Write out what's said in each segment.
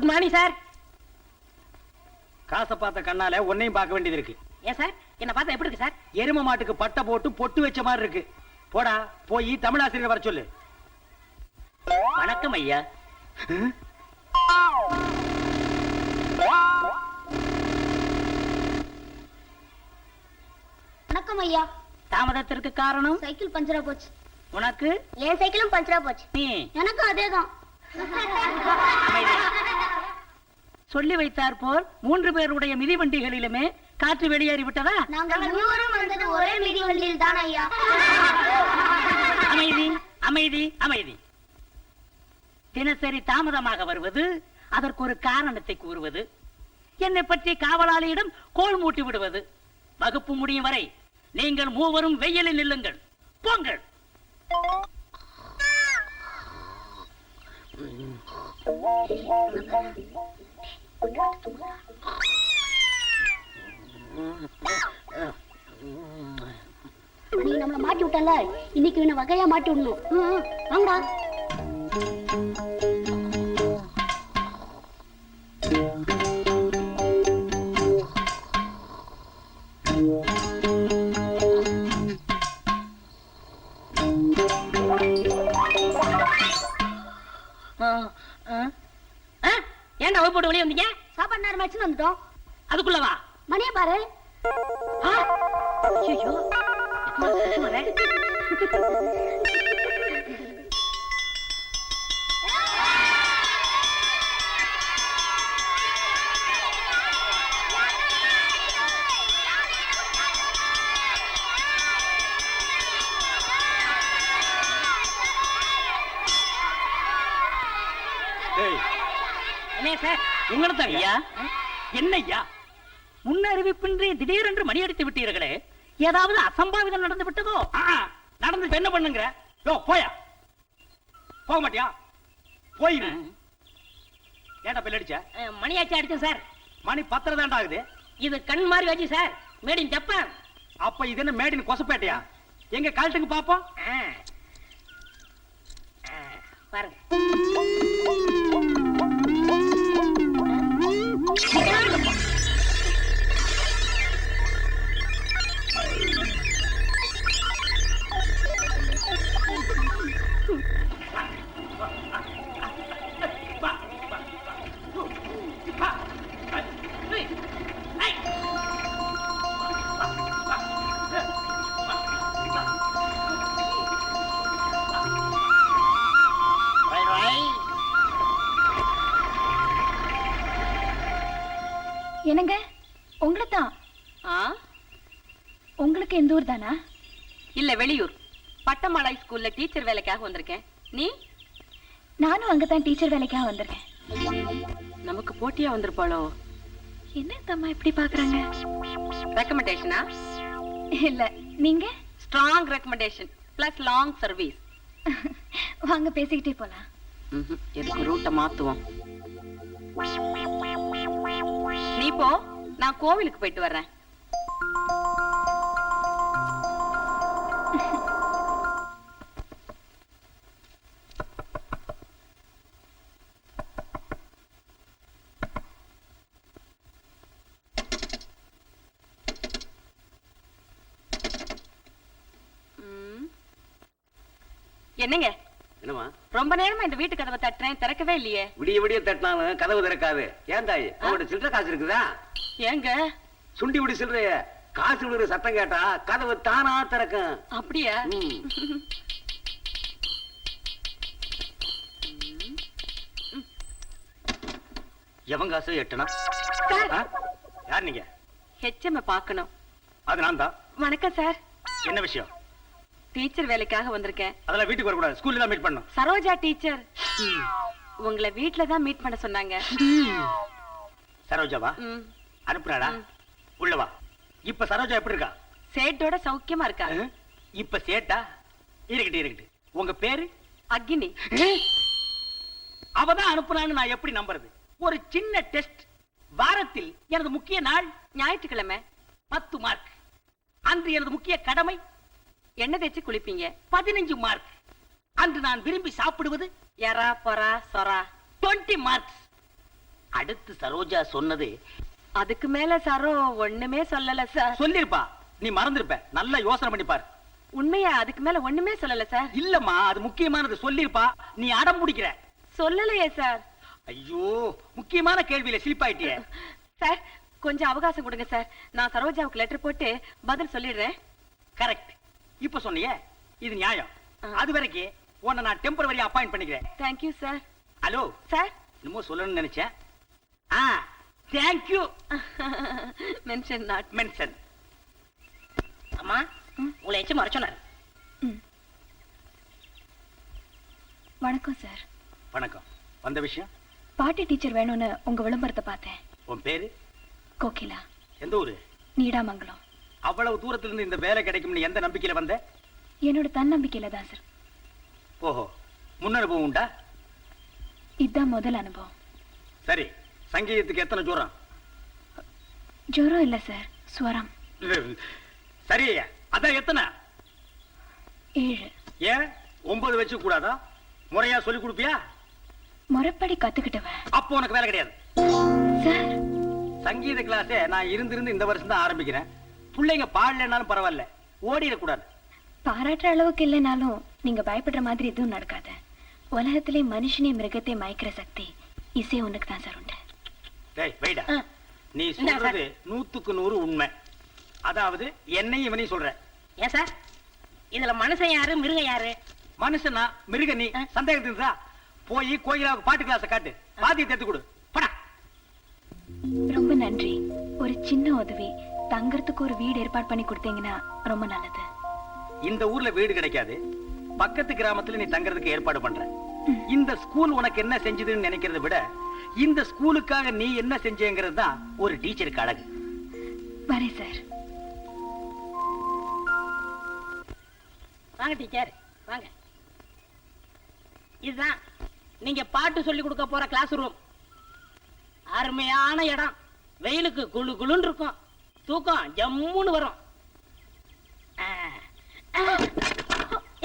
Good morning sir. காசை பார்த்த கண்ணால உன்னையும் பார்க்க வேண்டியது இருக்கு. ஏன் சார் என்ன பார்த்தா எப்படி இருக்கு சார்? எரும மாட்டுக்கு பட்டை போட்டு பொட்டு வச்ச மாதிரி இருக்கு. போடா போய் தமிழாசிரியர் வர சொல்லு. வணக்கம் ஐயா. வணக்கம் ஐயா. தாமதத்திற்கு காரணம் சைக்கிள் பஞ்சரா போச்சு. உனக்கு? என் சைக்கிளும் பஞ்சரா போச்சு. நீ? எனக்கும் அதேதான். சொல்லி வைத்தார் போல் 3 பேருடைய மிதிவண்டிகளிலுமே காற்று வெளியேறி விட்டதா? நாங்கள் மூவரும் வந்தது ஒரே மிதிவண்டியில் தான் ஐயா. அமைதி அமைதி அமைதி. தினசரி தாமதமாக வருவது, அதற்கு ஒரு காரணத்தை கூறுவது, என்னை பற்றி காவலாளியிடம் கோல் மூட்டி விடுவது. வகுப்பு முடியும் வரை நீங்கள் மூவரும் வெயிலில் நில்லுங்கள். போங்கள். நீ நம்மள மாட்டி விட்டல, இன்னைக்கு இவனை வகையா மாட்டி விடணும். வாங்கடா. ஏன்டா போட்டு வெளியே வந்தீங்க? சாப்பாடு நேரம் ஆச்சுன்னு வந்துட்டோம். அதுக்குள்ளவா? மணியை பாரு. என்ன சார் உங்களதான் ஐயா? என்ன ஐயா முன்னறிவிப்பின்றி திடீரென்று மணி அடித்து விட்டீர்களே, ஏதாவது அசம்பாவிதம் நடந்து விட்டதோ? நடந்து என்ன பண்ணுங்க? போயா போக மாட்டியா? போயிரு. ஏன்டா பெல் அடிச்ச? மணியாச்சி அடிச்சேன் சார். மணி 10 தான்டா ஆகுது. இது கண் மாதிரி வச்சு சார். Made in Japan. அப்ப இது என்ன மேட் இன் கொசப்பேட்டையா? எங்க கழட்டுக்கு பாப்போம். பாருங்க. என்னங்க உங்களை தான். உங்களுக்கு எந்த ஊர் தானா? இல்ல வெளியூர். பட்டமலை ஸ்கூல்ல டீச்சர் வேலைக்காக வந்திருக்கேன். நீ? நானும் அங்கதான் டீச்சர் வேலைக்காக வந்திருக்கேன். நமக்கு போட்டியா வந்திருப்பாளோ? என்ன தம்மா இப்படி பாக்குறாங்க? ரெக்கமெண்டேஷனா? இல்ல நீங்க? Strong recommendation plus long service. வாங்க பேசிக்கிட்டே போலாம். எதுக்கு ரூட்டை மாத்துவோம். நீ போ, நான் கோவிலுக்கு போயிட்டு வர்றேன். என்னங்க? என்னமா? ரொம்ப நேரமா இந்த வீட்டு கதவை தட்டுறேன், திறக்கவே இல்லையே. விடிய விடிய தட்டினாலும் கதவு திறக்காது. ஏன் தாய், அவங்கள்ட்ட சில்லற காசு இருக்குதா? ஏங்க சுண்டி விடி சில்லறைய காசு விடுற சத்தம் கேட்டா கதவு தானா திறக்கும். அப்படியா? எவன் காசு எட்டனா? யார் நீங்க? ஹெச்எம் பார்க்கணும். அது நான் தான். வணக்கம் சார். என்ன விஷயம்? டீச்சர் வேலைக்காக வந்திருக்கேன். அதெல்லாம் வீட்டுக்கு வர கூடாது, ஸ்கூல்ல தான் மீட் பண்ணனும். சரோஜா டீச்சர் உங்களை வீட்ல தான் மீட் பண்ண சொன்னாங்க. சரோஜாவா? அனுப்புறாடா. உள்ள வா. இப்ப சரோஜா எப்படி இருக்கா? சேட்டோட சௌக்கியமா இருக்கா. இப்ப சேட்டா? இருக்கட்டு. உங்க பேரு? அக்னி. அவதான் அனுப்புறான்னு நான் எப்படி நம்புறது? ஒரு சின்ன டெஸ்ட். வாரத்தில் எனது முக்கிய நாள் ஞாயிற்றுக்கிழமை. 10 மார்க். அன்று எனது முக்கிய கடமை எண்ணெய் தேய்ச்சி குளிப்பீங்க. 15 மார்க். அன்று நான் விரும்பி சாப்பிடுவது எறா பொறா சொரா. 20 மார்க்ஸ். அடுத்து சரோஜா சொன்னது அதுக்கு மேல சரோ ஒண்ணுமே சொல்லல சார். சொல்லிருப்பா, நீ மறந்திருப்ப. நல்லா யோசனை பண்ணி பாரு. உண்மையா அதுக்கு மேல ஒண்ணுமே சொல்லல சார். இல்லம்மா, அது முக்கியமானது. சொல்லிருப்பா, நீ அடம் பிடிக்கிற. சொல்லலையே சார். ஐயோ, முக்கியமான கேள்வியில சிலிப்பாயிட்டியே. சார் கொஞ்சம் அவகாசம் கொடுங்க சார். நான் சரோஜாவுக்கு லெட்டர் போட்டு பதில் சொல்லிடுறேன். கரெக்ட். இப்ப சொன்னியே, இது நியாயம். அது வரைக்கும் உன்னை நான் டெம்பரவரி அப்பாயிண்ட் பண்ணிக்கிறேன். Thank you sir. ஹலோ சார் என்னமோ சொல்லணும்னு நினைச்சேன். தேங்க்யூ. Mention not mention. அம்மா உங்களை எச்சு மறைச்சு சொன்னாரு. வணக்கம் சார். வணக்கம். வந்த விஷயம்? பாட்டி டீச்சர் வேணும்னு உங்க விளம்பரத்தை பார்த்தேன். உன் பேரு? கோகிலா. எந்த ஊரு? நீடாமங்கலம். அவ்வளவு தூரத்துல இருந்து இந்த வேலை கிடைக்கும்னு எந்த நம்பிக்கையில வந்த? என்னோட தன்னம்பிக்கையில தான் சார். ஓஹோ, முன் அனுபவம் உண்டா? இதுதான் முதல் அனுபவம். சரி, சங்கீதத்துக்கு எத்தனை ஜூரம்? ஜுரம் இல்ல சார், ஸ்வரம். சரி, அதான் எத்தனை? 7. ஏன் 9 வச்சு கூடாதா? முறையா சொல்லி கொடுப்பியா? முறைப்படி கத்துக்கிட்டவன். அப்போ உனக்கு வேலை கிடையாது சார். சங்கீத கிளாஸே நான் இருந்து இந்த வருஷம் தான் ஆரம்பிக்கிறேன். பிள்ளைங்க பாடலனாலும் பரவாயில்ல, ஓடிடக்கூடாது. பாராட்டுற அளவுக்கு இல்லைனாலும் நீங்க பயப்படுற மாதிரி எதுவும் நடக்காது. உலகத்திலே மனுஷனே மிருகத்தை மயக்கிற சக்தி இசை ஒண்ணுக்கு தான் சார் உண்டு. டேய் வைடா, நீ சொல்றது 100க்கு 100 உண்மை. அதாவது என்னையும் இவனையும் சொல்ற. ஏன் சார், இதுல மனுஷன் யாரு மிருகம் யாரு? மனுஷனா மிருக? நீ சந்தேகத்துக்கு போய் கோயிலாவுக்கு பாட்டு கிளாஸ காட்டு, பாதியை தேர்த்து கொடு. படா. ரொம்ப நன்றி. ஒரு சின்ன உதவி, தங்கறதுக்கு ஒரு வீடு ஏற்பாடு பண்ணி கொடுத்தீங்கன்னா ரொம்ப நல்லது. இந்த ஊர்ல வீடு கிடைக்காது, பக்கத்து கிராமத்துல நீ தங்கறதுக்கு ஏற்பாடு பண்ற. இந்த ஸ்கூல் உனக்கு என்ன செஞ்சதுன்னு நினைக்கிறத விட இந்த ஸ்கூலுக்காக நீ என்ன செஞ்சேங்கிறது தான் ஒரு டீச்சருக்கு அழகு. வரே சார். வாங்க டீச்சர் வாங்க. இதுதான் நீங்க பாட்டு சொல்லி கொடுக்க போற கிளாஸ் ரூம். அருமையான இடம். வெயிலுக்கு குளு குளுன்னு இருக்கும், தூக்கம் ஜம்முன்னு வரும்.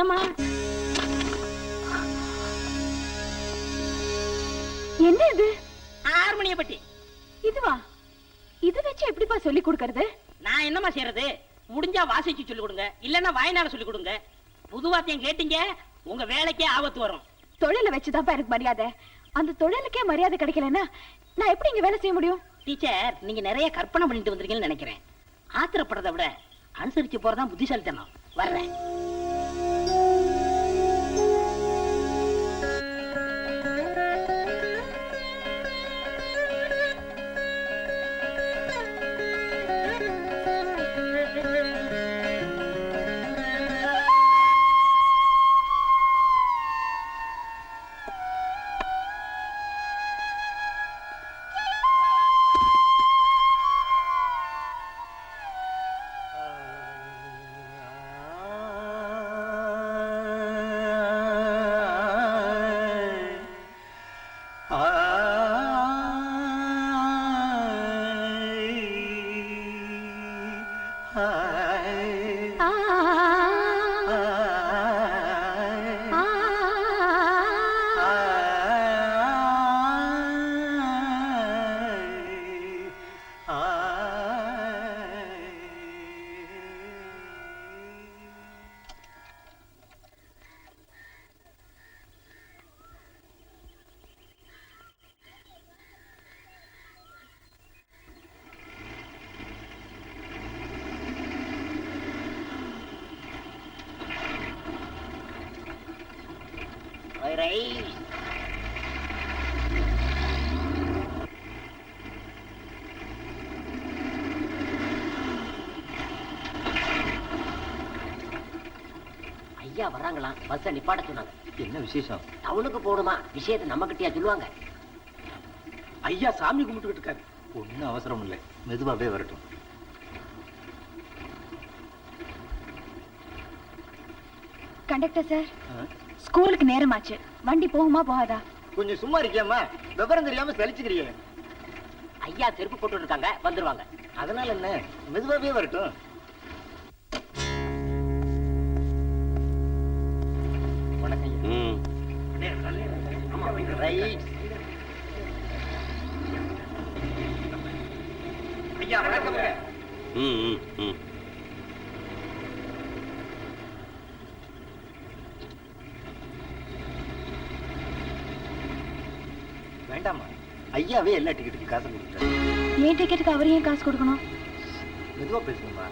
ஏமா என்ன இது? ஹார்மோனிய பட்டி. இதுவா? இது வச்சு எப்படிப்பா சொல்லி கொடுக்கறது? நான் என்னமா செய்யறது? முடிஞ்சா வாசிச்சு சொல்லி கொடுங்க, இல்லன்னா வாய்நாள சொல்லி கொடுங்க. புது வாத்தியம் கேட்டீங்க, உங்க வேலைக்கே ஆபத்து வரும். தொழில வச்சுதான் எனக்கு மரியாதை. அந்த தொழிலுக்கே மரியாதை கிடைக்கலன்னா நான் எப்படி இங்க வேலை செய்ய முடியும்? டீச்சர், நீங்க நிறைய கற்பனை பண்ணிட்டு வந்திருக்கீங்கன்னு நினைக்கிறேன். ஆத்திரப்படுறதை விட அனுசரிச்சு போறதான் புத்திசாலித்தனம். வர்றேன். ஐயா வர்றாங்களா? பஸ் நிப்பாட சொன்னாங்க. என்ன விசேஷம்? டவுனுக்கு போடுமா? விஷயத்தை நம்ம கிட்டயா சொல்லுவாங்க? ஐயா சாமி கும்பிட்டுக்கிட்டு இருக்காரு. ஒன்னும் அவசரம் இல்லை, மெதுவாவே வரட்டும். கண்டக்டர் சார், ஸ்கூலுக்கு நேரமாச்சு. வண்டி போகுமா போகாதா? கொஞ்சம் சும்மா இருக்கியாமா? விவரம் தெரியாம சலிச்சுக்கிறிய. ஐயா செருப்பு போட்டு இருக்காங்க, வந்துருவாங்க. அதனால என்ன, மெதுவாவே வரட்டும். வணக்கம். ரைட். ஐயா வணக்கமுங்க. ம், ம், ம். வேண்டாமா, ஐயாவே எல்லா டிக்கெட்டுக்கு காசு கொடுத்துட்டாரு. ஏன் டிக்கெட்டுக்கு அவர் ஏன் காசு கொடுக்கணும்? மெதுவா பேசணுமா?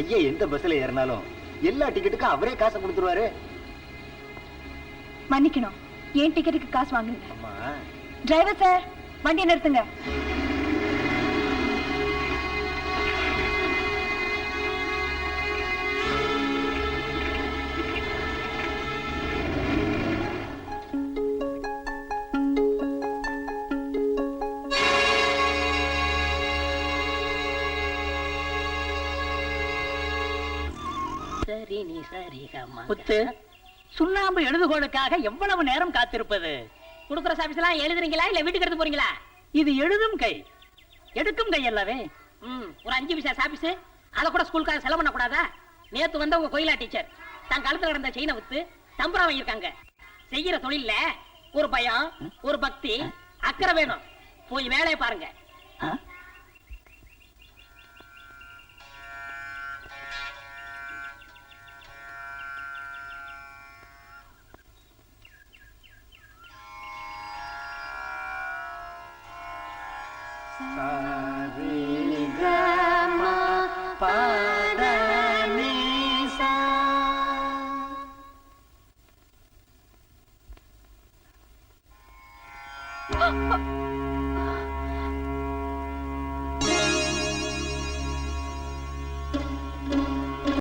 ஐயா எந்த பஸ்ல ஏறினாலும் எல்லா டிக்கெட்டுக்கும் அவரே காசை கொடுத்துருவாரு. மன்னிக்கணும், ஏன் டிக்கெட்டுக்கு காசு வாங்குங்க. அம்மா, டிரைவர் சார், வண்டியை நிறுத்துங்க. சரி நீ சரி முத்து, சுண்ணாம்பு எழுதுகோளுக்காக எவ்வளவு நேரம் காத்திருப்பது? குடுக்குற சாபிஸ் எல்லாம் எழுதுறீங்களா இல்ல வீட்டுக்கு எடுத்து போறீங்களா? இது எழுதும் கை, எடுக்கும் கை அல்லவே. ஒரு 5 பைசா சாபிஸ் அத கூட ஸ்கூலுக்காக செலவு பண்ண கூடாதா? நேத்து வந்த உங்க கோயிலா டீச்சர் தன் கழுத்துல கிடந்த செயினை வித்து தம்புரா வாங்கியிருக்காங்க. செய்யற தொழில்ல ஒரு பயம், ஒரு பக்தி, அக்கறை வேணும். போய் வேலையை பாருங்க. ஆ?